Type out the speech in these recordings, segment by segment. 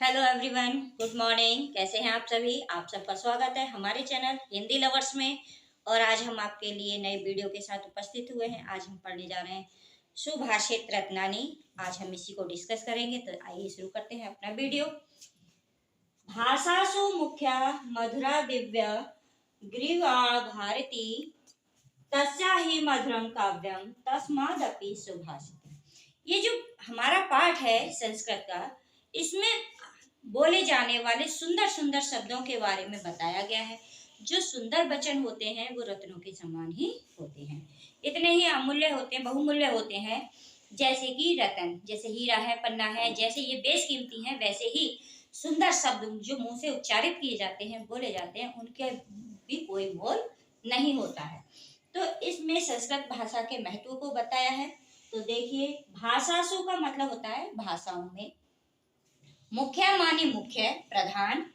Hello everyone, good morning. कैसे हैं आप सभी? आप सबका स्वागत है हमारे चैनल हिंदी लवर्स में। और आज हम आपके लिए नए वीडियो के साथ उपस्थित हुए हैं। आज हम पढ़ने जा रहे हैं सुभाषित रत्नानी। आज हम इसी को डिस्कस करेंगे, तो आइए शुरू करते हैं अपना वीडियो। भाषासु मुख्या मधुरा दिव्य ग्रीवाण भारती तस्या ही मधुरम काव्यम तस्मादपि सुभाषितम्। ये जो हमारा पाठ है संस्कृत का, इसमें बोले जाने वाले सुंदर सुंदर शब्दों के बारे में बताया गया है। जो सुंदर वचन होते हैं वो रत्नों के समान ही होते हैं, इतने ही अमूल्य होते हैं, बहुमूल्य होते हैं। जैसे कि रतन, जैसे हीरा है, पन्ना है, जैसे ये बेशकीमती हैं, वैसे ही सुंदर शब्द जो मुंह से उच्चारित किए जाते हैं, बोले जाते हैं, उनके भी कोई मोल नहीं होता है। तो इसमें संस्कृत भाषा के महत्व को बताया है। तो देखिए, भाषासु का मतलब होता है भाषाओं में। मुख्य मानी मुख्य, प्रधान।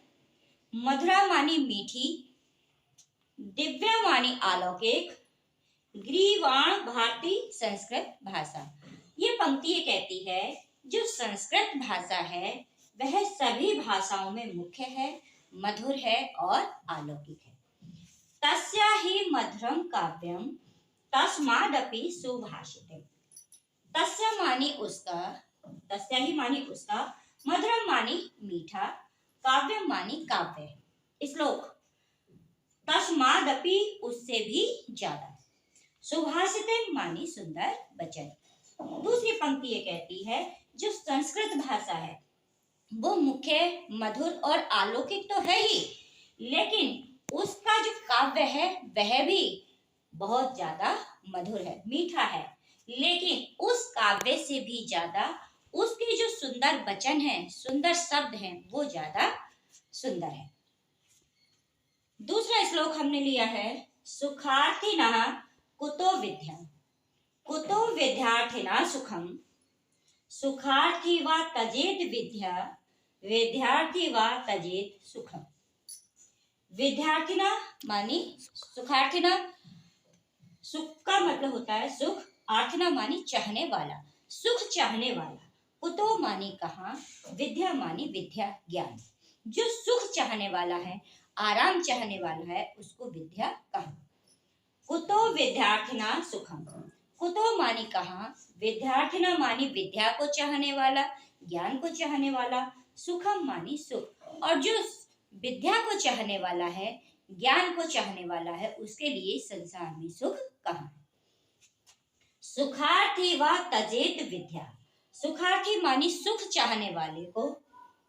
मधुरा मानी मीठी। दिव्य मानी अलौकिक। ग्रीवाण भारती संस्कृत भाषा। ये पंक्ति ये कहती है, जो संस्कृत भाषा है वह सभी भाषाओं में मुख्य है, मधुर है और अलौकिक है। तस्या ही मधुरम काव्यम तस्मादपि सुभाषितम्। तस्या मानी उसका, तस्या ही मानी उसका, मधुरम मानी मीठा, काव्यम मानी काव्य। श्लोक। तस्मादपि उससे भी ज्यादा। सुभाषितम् मानी सुंदर वचन। दूसरी पंक्ति ये कहती है, जो संस्कृत भाषा है वो मुख्य, मधुर और अलौकिक तो है ही, लेकिन उसका जो काव्य है वह भी बहुत ज्यादा मधुर है, मीठा है। लेकिन उस काव्य से भी ज्यादा उसके जो सुंदर वचन हैं, सुंदर शब्द हैं, वो ज्यादा सुंदर है। दूसरा श्लोक हमने लिया है, सुखार्थिनः कुतो विद्या। कुतो विद्यार्थिनः सुखम। सुखार्थी वा तजेत विद्या, विद्यार्थी वा तजेत सुखम। विद्यार्थिना मानी सुखार्थिना, सुख का मतलब होता है सुख। आर्थिना मानी चाहने वाला, सुख चाहने वाला। कुतो मानी कहाँ, विद्या मानी विद्या, ज्ञान। जो सुख चाहने वाला है, आराम चाहने वाला है, उसको विद्या कहा। कुतो विद्यार्थिना सुखम। कुतो मानी कहाँ, विद्यार्थिना मानी विद्या को चाहने वाला, ज्ञान को चाहने वाला। सुखम मानी सुख। और जो विद्या को चाहने वाला है, ज्ञान को चाहने वाला है, उसके लिए संसार में सुख कहाँ है। सुखार्थी व तजेत विद्या। सुखार्थी मानी सुख चाहने वाले को,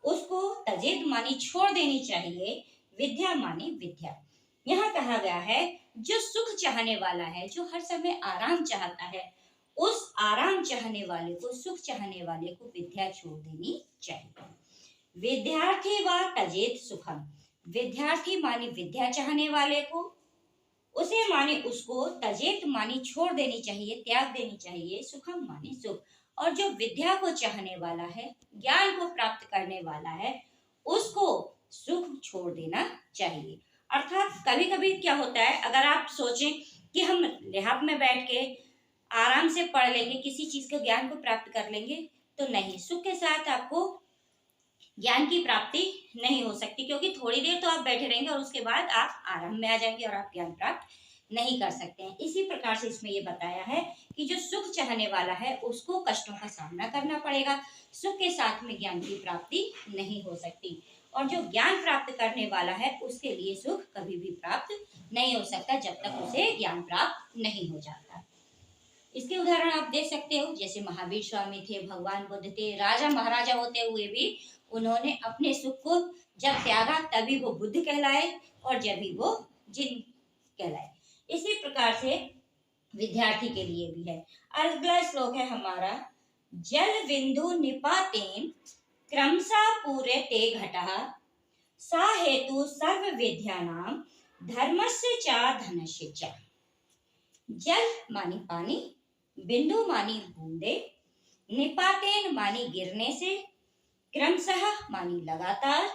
उसको तजेत मानी छोड़ देनी चाहिए, विद्या मानी विद्या। यहाँ कहा गया है, जो सुख चाहने वाला है, जो हर समय आराम चाहता है, उस आराम चाहने वाले को, सुख चाहने वाले को विद्या छोड़ देनी चाहिए। विद्यार्थी व तजेत सुखम। विद्यार्थी मानी विद्या चाहने वाले को, उसे माने उसको, तजेत मानी छोड़ देनी चाहिए, त्याग देनी चाहिए, सुखम माने सुख। और जो विद्या को चाहने वाला है, ज्ञान को प्राप्त करने वाला है, उसको सुख छोड़ देना चाहिए। अर्थात कभी कभी क्या होता है, अगर आप सोचें कि हम लिहाफ में बैठ के आराम से पढ़ लेंगे, किसी चीज के ज्ञान को प्राप्त कर लेंगे, तो नहीं, सुख के साथ आपको ज्ञान की प्राप्ति नहीं हो सकती, क्योंकि थोड़ी देर तो आप बैठे रहेंगे और उसके बाद आप आराम में आ जाएंगे और आप ज्ञान प्राप्त नहीं कर सकते हैं। इसी प्रकार से इसमें ये बताया है कि जो सुख चाहने वाला है उसको कष्टों का सामना करना पड़ेगा, सुख के साथ में ज्ञान की प्राप्ति नहीं हो सकती। और जो ज्ञान प्राप्त करने वाला है उसके लिए सुख कभी भी प्राप्त नहीं हो सकता, जब तक उसे ज्ञान प्राप्त नहीं हो जाता। इसके उदाहरण आप देख सकते हो, जैसे महावीर स्वामी थे, भगवान बुद्ध थे, राजा महाराजा होते हुए भी उन्होंने अपने सुख को जब त्यागा, तभी वो बुद्ध कहलाए और जब भी वो जिन कहलाए। इसी प्रकार से विद्यार्थी के लिए भी है। अगला श्लोक है हमारा, जल बिंदु निपातेन क्रमशः पूर्यते घटः, सा हेतु सर्व विद्यानां धर्मस्य च धनस्य च। जल मानी पानी, बिंदु मानी बूंदे, निपातेन मानी गिरने से, क्रमशः मानी लगातार,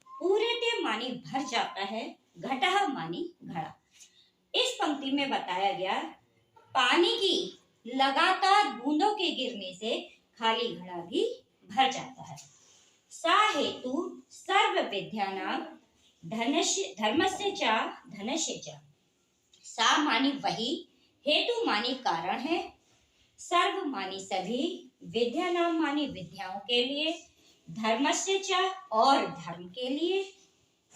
पूर्यते मानी भर जाता है, घटः मानी घड़ा। इस पंक्ति में बताया गया, पानी की लगातार बूंदों के गिरने से खाली घड़ा भी भर जाता है। सा हेतु सर्व विद्यानां धर्मस्य च धनस्य च। सा मानी वही, हेतु मानी कारण है, सर्व मानी सभी, विद्या नाम मानी विद्याओं के लिए, धर्मस्य च और धर्म के लिए,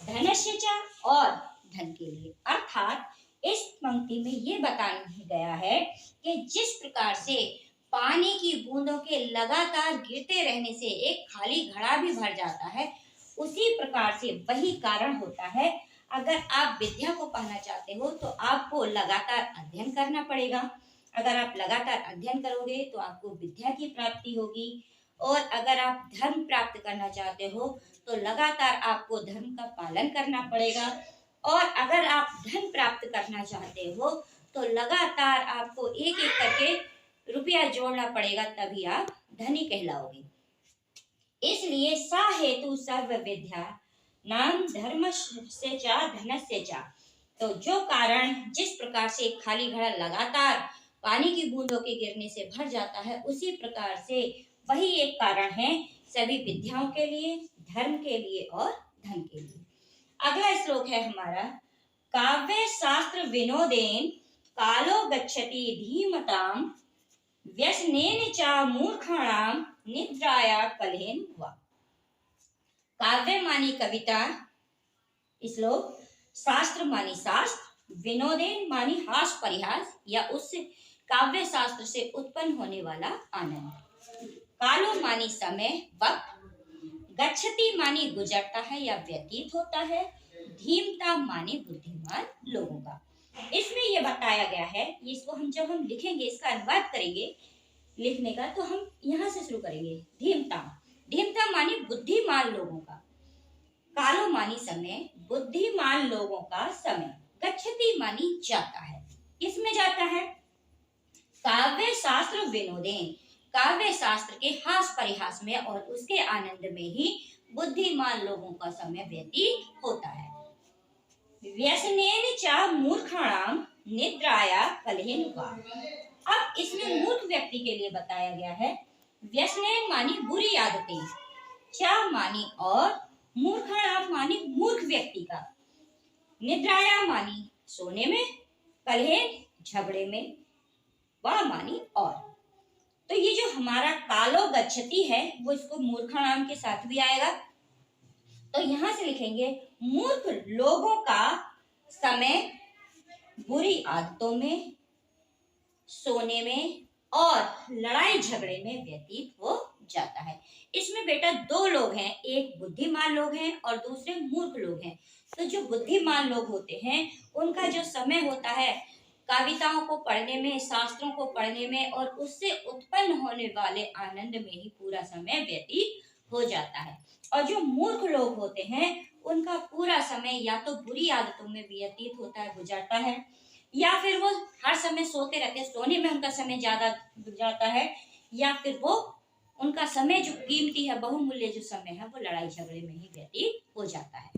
धनस्य च और धन के लिए। अर्थात इस पंक्ति में ये बताया गया है कि जिस प्रकार से पानी की बूंदों के लगातार गिरते रहने से एक खाली घड़ा भी भर जाता है, उसी प्रकार से वही कारण होता है। अगर आप विद्या को पाना चाहते हो तो आपको लगातार अध्ययन करना पड़ेगा। अगर आप लगातार अध्ययन करोगे तो आपको विद्या की प्राप्ति होगी, और अगर आप धर्म प्राप्त करना चाहते हो तो लगातार आपको धर्म का पालन करना पड़ेगा, और अगर आप धन प्राप्त करना चाहते हो तो लगातार आपको एक एक करके रुपया जोड़ना पड़ेगा, तभी आप धनी कहलाओगे। इसलिए सा हेतु सर्व विद्या नाम धर्म से चा धनस्य चा। तो जो कारण जिस प्रकार से खाली घड़ा लगातार पानी की बूंदों के गिरने से भर जाता है, उसी प्रकार से वही एक कारण है सभी विद्याओं के लिए, धर्म के लिए और धन के लिए। अगला श्लोक है हमारा, काव्य शास्त्र विनोदेन कालो गच्छति धीमताम व्यसनेन च मूर्खाणाम निद्राया कलेन वा। काव्य मानी कविता, श्लोक, शास्त्र मानी शास्त्र, विनोदेन मानी हास परिहास या उससे काव्य शास्त्र से उत्पन्न होने वाला आनंद, कालो मानी समय वक्त, गच्छति मानी गुजरता है या व्यतीत होता है, धीमता मानी बुद्धिमान लोगों का। इसमें यह बताया गया है, इसको जब हम लिखेंगे, इसका अनुवाद करेंगे लिखने का, तो हम यहाँ से शुरू करेंगे। धीमता, धीमता मानी बुद्धिमान लोगों का, कालो मानी समय, बुद्धिमान लोगों का समय, गच्छति मानी जाता है, किसमें जाता है, काव्य शास्त्र विनोदेन, काव्य शास्त्र के हास परिहास में और उसके आनंद में ही बुद्धिमान लोगों का समय व्यतीत होता है। व्यसनेन च मूर्खाणाम निद्राया कलेन वा। अब इसमें मूर्ख व्यक्ति के लिए बताया गया है। व्यसनेन मानी बुरी आदतें, च मानी और, मूर्खाणाम मानी मूर्ख व्यक्ति का, निद्राया मानी सोने में, कलेन झगड़े में, वा मानी और। तो ये जो हमारा कालो गच्छति है वो इसको मूर्खाणाम के साथ भी आएगा। तो यहां से लिखेंगे मूर्ख लोगों का समय बुरी आदतों में, सोने में और लड़ाई झगड़े में व्यतीत हो जाता है। इसमें बेटा दो लोग हैं, एक बुद्धिमान लोग हैं और दूसरे मूर्ख लोग हैं। तो जो बुद्धिमान लोग होते हैं उनका जो समय होता है कविताओं को पढ़ने में, शास्त्रों को पढ़ने में और उससे उत्पन्न होने वाले आनंद में ही पूरा समय व्यतीत हो जाता है। और जो मूर्ख लोग होते हैं उनका पूरा समय या तो बुरी आदतों में व्यतीत होता है, गुजरता है, या फिर वो हर समय सोते रहते हैं, सोने में उनका समय ज्यादा जाता है, या फिर वो उनका समय जो कीमती है, बहुमूल्य जो समय है, वो लड़ाई झगड़े में ही व्यतीत हो जाता है।